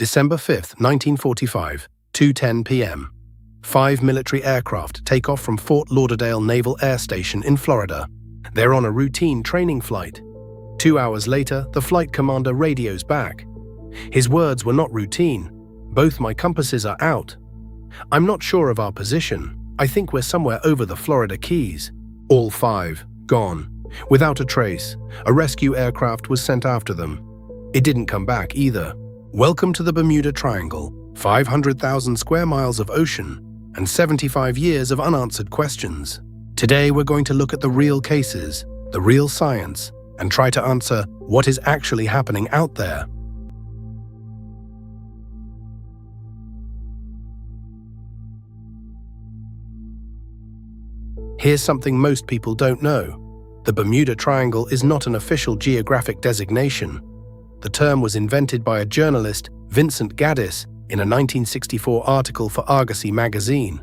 December 5, 1945, 2:10 p.m. 5 military aircraft take off from Fort Lauderdale Naval Air Station in Florida. They're on a routine training flight. 2 hours later, the flight commander radios back. His words were not routine. Both my compasses are out. I'm not sure of our position. I think we're somewhere over the Florida Keys. All 5, gone. Without a trace, a rescue aircraft was sent after them. It didn't come back either. Welcome to the Bermuda Triangle, 500,000 square miles of ocean, and 75 years of unanswered questions. Today we're going to look at the real cases, the real science, and try to answer what is actually happening out there. Here's something most people don't know. The Bermuda Triangle is not an official geographic designation. The term was invented by a journalist, Vincent Gaddis, in a 1964 article for Argosy magazine.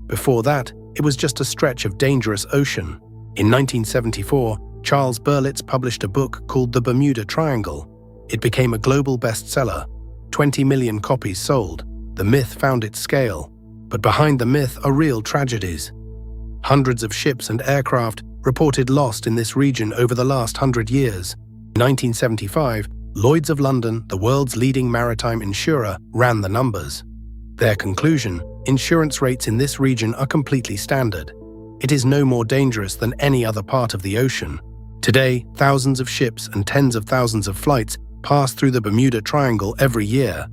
Before that, it was just a stretch of dangerous ocean. In 1974, Charles Berlitz published a book called The Bermuda Triangle. It became a global bestseller. 20 million copies sold. The myth found its scale. But behind the myth are real tragedies. Hundreds of ships and aircraft reported lost in this region over the last 100 years. In 1975, Lloyds of London, the world's leading maritime insurer, ran the numbers. Their conclusion: insurance rates in this region are completely standard. It is no more dangerous than any other part of the ocean. Today, thousands of ships and tens of thousands of flights pass through the Bermuda Triangle every year.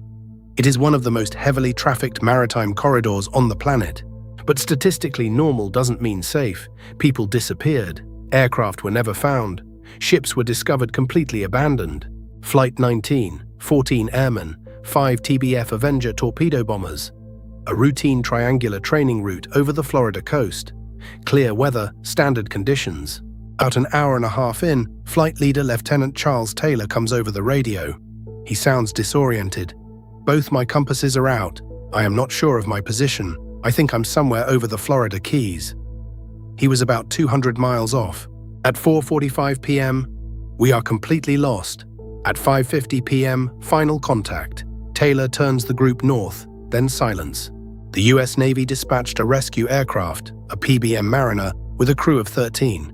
It is one of the most heavily trafficked maritime corridors on the planet. But statistically normal doesn't mean safe. People disappeared. Aircraft were never found. Ships were discovered completely abandoned. Flight 19, 14 airmen, 5 TBF Avenger torpedo bombers. A routine triangular training route over the Florida coast. Clear weather, standard conditions. About an hour and a half in, flight leader Lieutenant Charles Taylor comes over the radio. He sounds disoriented. Both my compasses are out. I am not sure of my position. I think I'm somewhere over the Florida Keys. He was about 200 miles off. At 4:45 p.m., we are completely lost. At 5:50 p.m., final contact. Taylor turns the group north, then silence. The U.S. Navy dispatched a rescue aircraft, a PBM Mariner, with a crew of 13.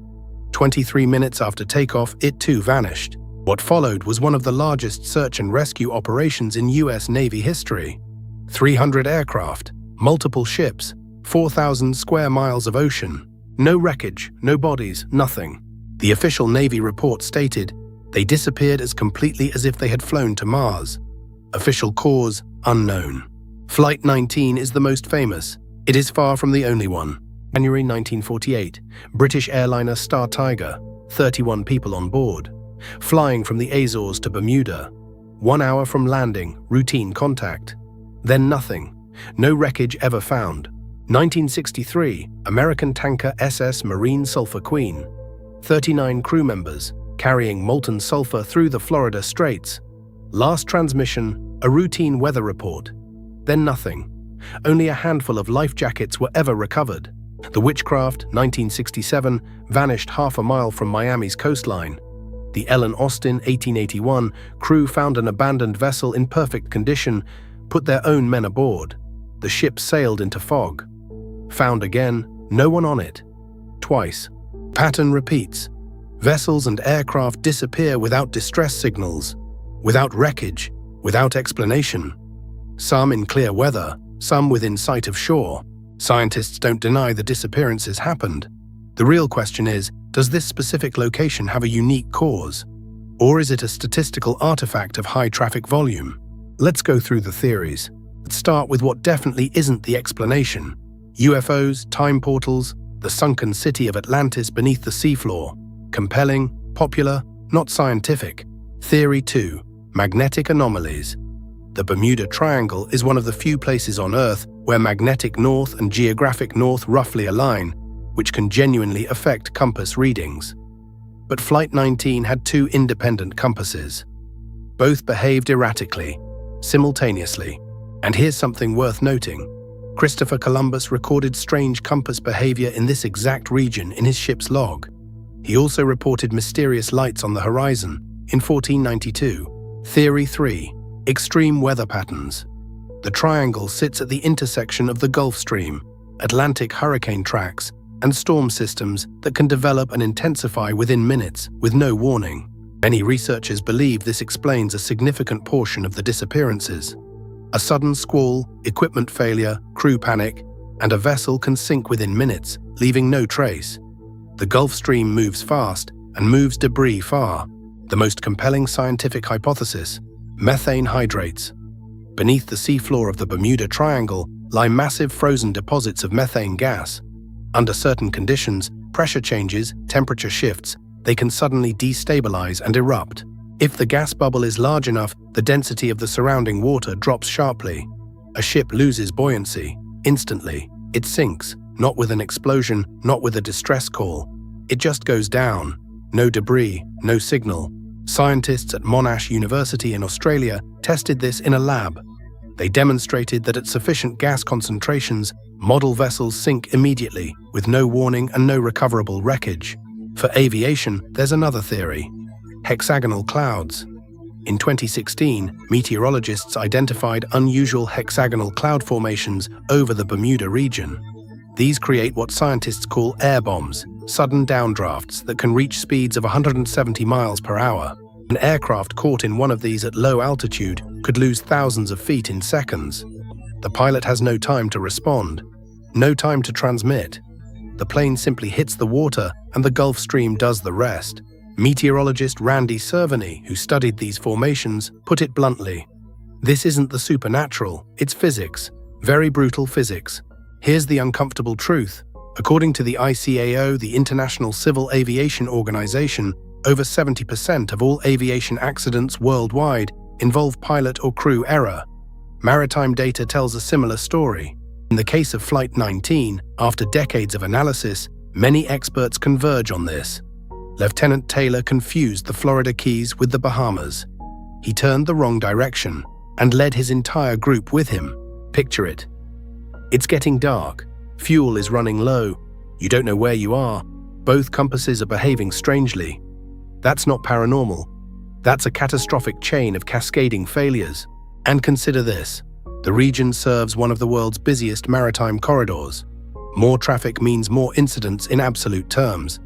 23 minutes after takeoff, it too vanished. What followed was one of the largest search and rescue operations in U.S. Navy history. 300 aircraft, multiple ships, 4,000 square miles of ocean. No wreckage, no bodies, nothing. The official Navy report stated, they disappeared as completely as if they had flown to Mars. Official cause, unknown. Flight 19 is the most famous. It is far from the only one. January 1948, British airliner Star Tiger, 31 people on board. Flying from the Azores to Bermuda. 1 hour from landing, routine contact. Then nothing. No wreckage ever found. 1963, American tanker SS Marine Sulphur Queen. 39 crew members, carrying molten sulfur through the Florida Straits. Last transmission, a routine weather report. Then nothing. Only a handful of life jackets were ever recovered. The Witchcraft, 1967, vanished half a mile from Miami's coastline. The Ellen Austin, 1881, crew found an abandoned vessel in perfect condition, put their own men aboard. The ship sailed into fog. Found again, no one on it. Twice. Pattern repeats. Vessels and aircraft disappear without distress signals, without wreckage, without explanation. Some in clear weather, some within sight of shore. Scientists don't deny the disappearances happened. The real question is, does this specific location have a unique cause? Or is it a statistical artifact of high traffic volume? Let's go through the theories. Let's start with what definitely isn't the explanation. UFOs, time portals, the sunken city of Atlantis beneath the seafloor. Compelling, popular, not scientific. Theory 2. Magnetic anomalies. The Bermuda Triangle is one of the few places on Earth where magnetic north and geographic north roughly align, which can genuinely affect compass readings. But Flight 19 had 2 independent compasses. Both behaved erratically, simultaneously. And here's something worth noting. Christopher Columbus recorded strange compass behavior in this exact region in his ship's log. He also reported mysterious lights on the horizon in 1492. Theory 3. Extreme weather patterns. The triangle sits at the intersection of the Gulf Stream, Atlantic hurricane tracks, and storm systems that can develop and intensify within minutes with no warning. Many researchers believe this explains a significant portion of the disappearances. A sudden squall, equipment failure, crew panic, and a vessel can sink within minutes, leaving no trace. The Gulf Stream moves fast and moves debris far. The most compelling scientific hypothesis: methane hydrates. Beneath the seafloor of the Bermuda Triangle lie massive frozen deposits of methane gas. Under certain conditions, pressure changes, temperature shifts, they can suddenly destabilize and erupt. If the gas bubble is large enough, the density of the surrounding water drops sharply. A ship loses buoyancy. Instantly, it sinks, not with an explosion, not with a distress call. It just goes down. No debris, no signal. Scientists at Monash University in Australia tested this in a lab. They demonstrated that at sufficient gas concentrations, model vessels sink immediately, with no warning and no recoverable wreckage. For aviation, there's another theory: hexagonal clouds. In 2016, meteorologists identified unusual hexagonal cloud formations over the Bermuda region. These create what scientists call air bombs, sudden downdrafts that can reach speeds of 170 miles per hour. An aircraft caught in one of these at low altitude could lose thousands of feet in seconds. The pilot has no time to respond, no time to transmit. The plane simply hits the water and the Gulf Stream does the rest. Meteorologist Randy Cerveny, who studied these formations, put it bluntly: "This isn't the supernatural, it's physics. Very brutal physics. Here's the uncomfortable truth. According to the ICAO, the International Civil Aviation Organization, over 70% of all aviation accidents worldwide involve pilot or crew error. Maritime data tells a similar story. In the case of Flight 19, after decades of analysis, many experts converge on this. Lieutenant Taylor confused the Florida Keys with the Bahamas. He turned the wrong direction and led his entire group with him. Picture it. It's getting dark. Fuel is running low. You don't know where you are. Both compasses are behaving strangely. That's not paranormal. That's a catastrophic chain of cascading failures. And consider this. The region serves one of the world's busiest maritime corridors. More traffic means more incidents in absolute terms.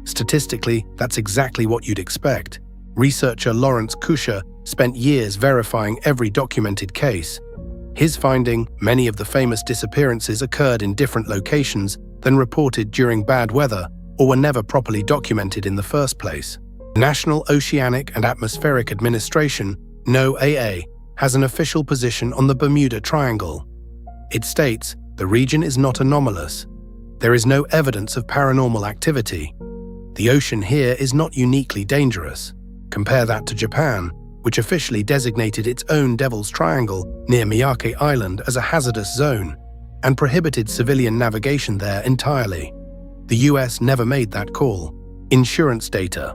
Statistically, that's exactly what you'd expect. Researcher Lawrence Kusher spent years verifying every documented case. His finding: many of the famous disappearances occurred in different locations than reported during bad weather or were never properly documented in the first place. National Oceanic and Atmospheric Administration, NOAA, has an official position on the Bermuda Triangle. It states the region is not anomalous. There is no evidence of paranormal activity. The ocean here is not uniquely dangerous. Compare that to Japan, which officially designated its own Devil's Triangle near Miyake Island as a hazardous zone and prohibited civilian navigation there entirely. The US never made that call. Insurance data,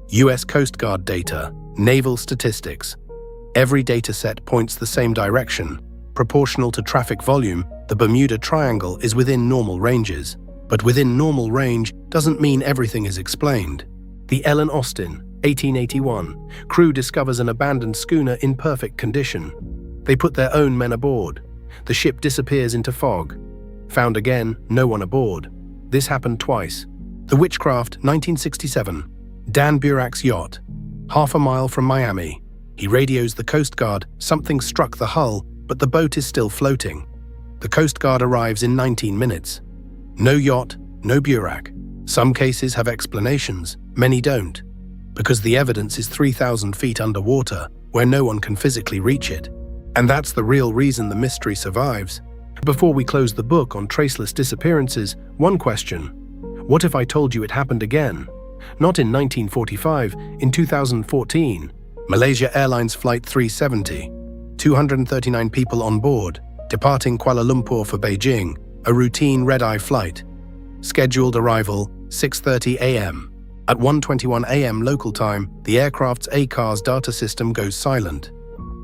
US Coast Guard data, naval statistics. Every dataset points the same direction. Proportional to traffic volume, the Bermuda Triangle is within normal ranges. But within normal range doesn't mean everything is explained. The Ellen Austin, 1881, crew discovers an abandoned schooner in perfect condition. They put their own men aboard. The ship disappears into fog. Found again, no one aboard. This happened twice. The Witchcraft, 1967. Dan Burak's yacht. Half a mile from Miami. He radios the Coast Guard, something struck the hull, but the boat is still floating. The Coast Guard arrives in 19 minutes. No yacht, no Burak. Some cases have explanations, many don't. Because the evidence is 3,000 feet underwater, where no one can physically reach it. And that's the real reason the mystery survives. Before we close the book on traceless disappearances, one question. What if I told you it happened again? Not in 1945, in 2014. Malaysia Airlines Flight 370. 239 people on board, departing Kuala Lumpur for Beijing, a routine red-eye flight. Scheduled arrival, 6:30 a.m. At 1:21 a.m. local time, the aircraft's ACARS data system goes silent.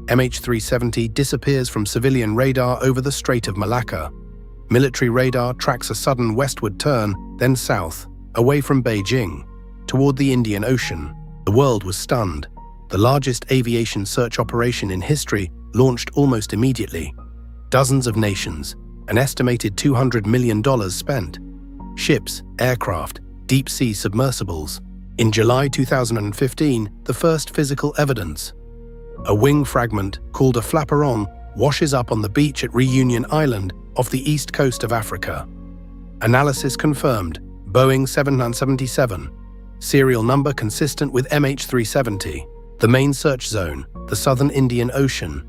MH370 disappears from civilian radar over the Strait of Malacca. Military radar tracks a sudden westward turn, then south, away from Beijing, toward the Indian Ocean. The world was stunned. the largest aviation search operation in history, launched almost immediately. Dozens of nations, an estimated $200 million spent. Ships, aircraft, deep-sea submersibles. In July 2015, the first physical evidence. A wing fragment, called a flaperon, washes up on the beach at Reunion Island off the east coast of Africa. Analysis confirmed, Boeing 777, serial number consistent with MH370. The main search zone, the southern Indian Ocean.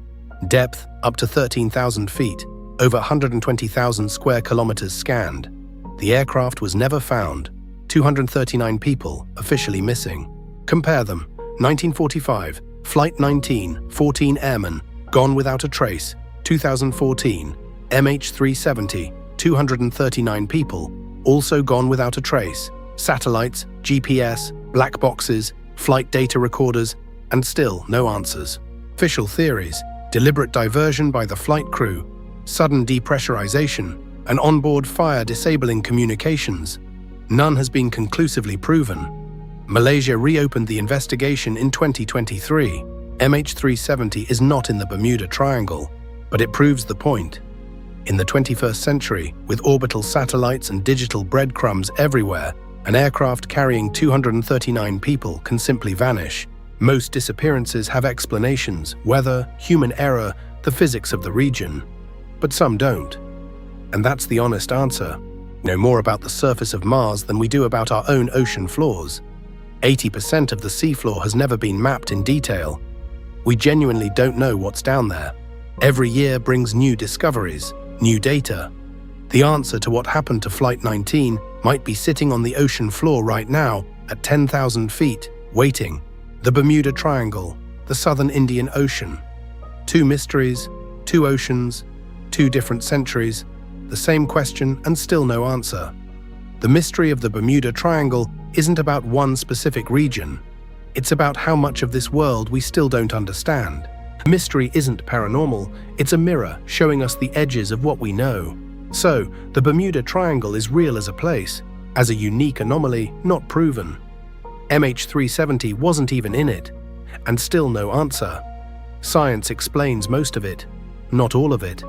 Depth up to 13,000 feet, over 120,000 square kilometers scanned. The aircraft was never found. 239 people officially missing. Compare them. 1945, Flight 19, 14 airmen, gone without a trace. 2014, MH370, 239 people, also gone without a trace. Satellites, GPS, black boxes, flight data recorders, and still no answers. Official theories: deliberate diversion by the flight crew, sudden depressurization, and onboard fire disabling communications. None has been conclusively proven. Malaysia reopened the investigation in 2023. MH370 is not in the Bermuda Triangle, but it proves the point. In the 21st century, with orbital satellites and digital breadcrumbs everywhere, an aircraft carrying 239 people can simply vanish. Most disappearances have explanations: weather, human error, the physics of the region. But some don't. And that's the honest answer. We know more about the surface of Mars than we do about our own ocean floors. 80% of the seafloor has never been mapped in detail. We genuinely don't know what's down there. Every year brings new discoveries, new data. The answer to what happened to Flight 19 might be sitting on the ocean floor right now at 10,000 feet, waiting. The Bermuda Triangle, the southern Indian Ocean. Two mysteries, two oceans, two different centuries, the same question and still no answer. The mystery of the Bermuda Triangle isn't about one specific region. It's about how much of this world we still don't understand. Mystery isn't paranormal, it's a mirror showing us the edges of what we know. So, the Bermuda Triangle is real as a place, as a unique anomaly not proven. MH370 wasn't even in it, and still no answer. Science explains most of it, not all of it.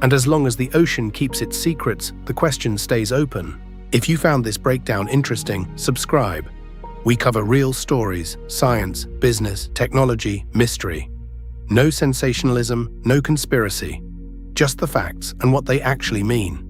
And as long as the ocean keeps its secrets, the question stays open. If you found this breakdown interesting, subscribe. We cover real stories, science, business, technology, mystery. No sensationalism, no conspiracy. Just the facts and what they actually mean.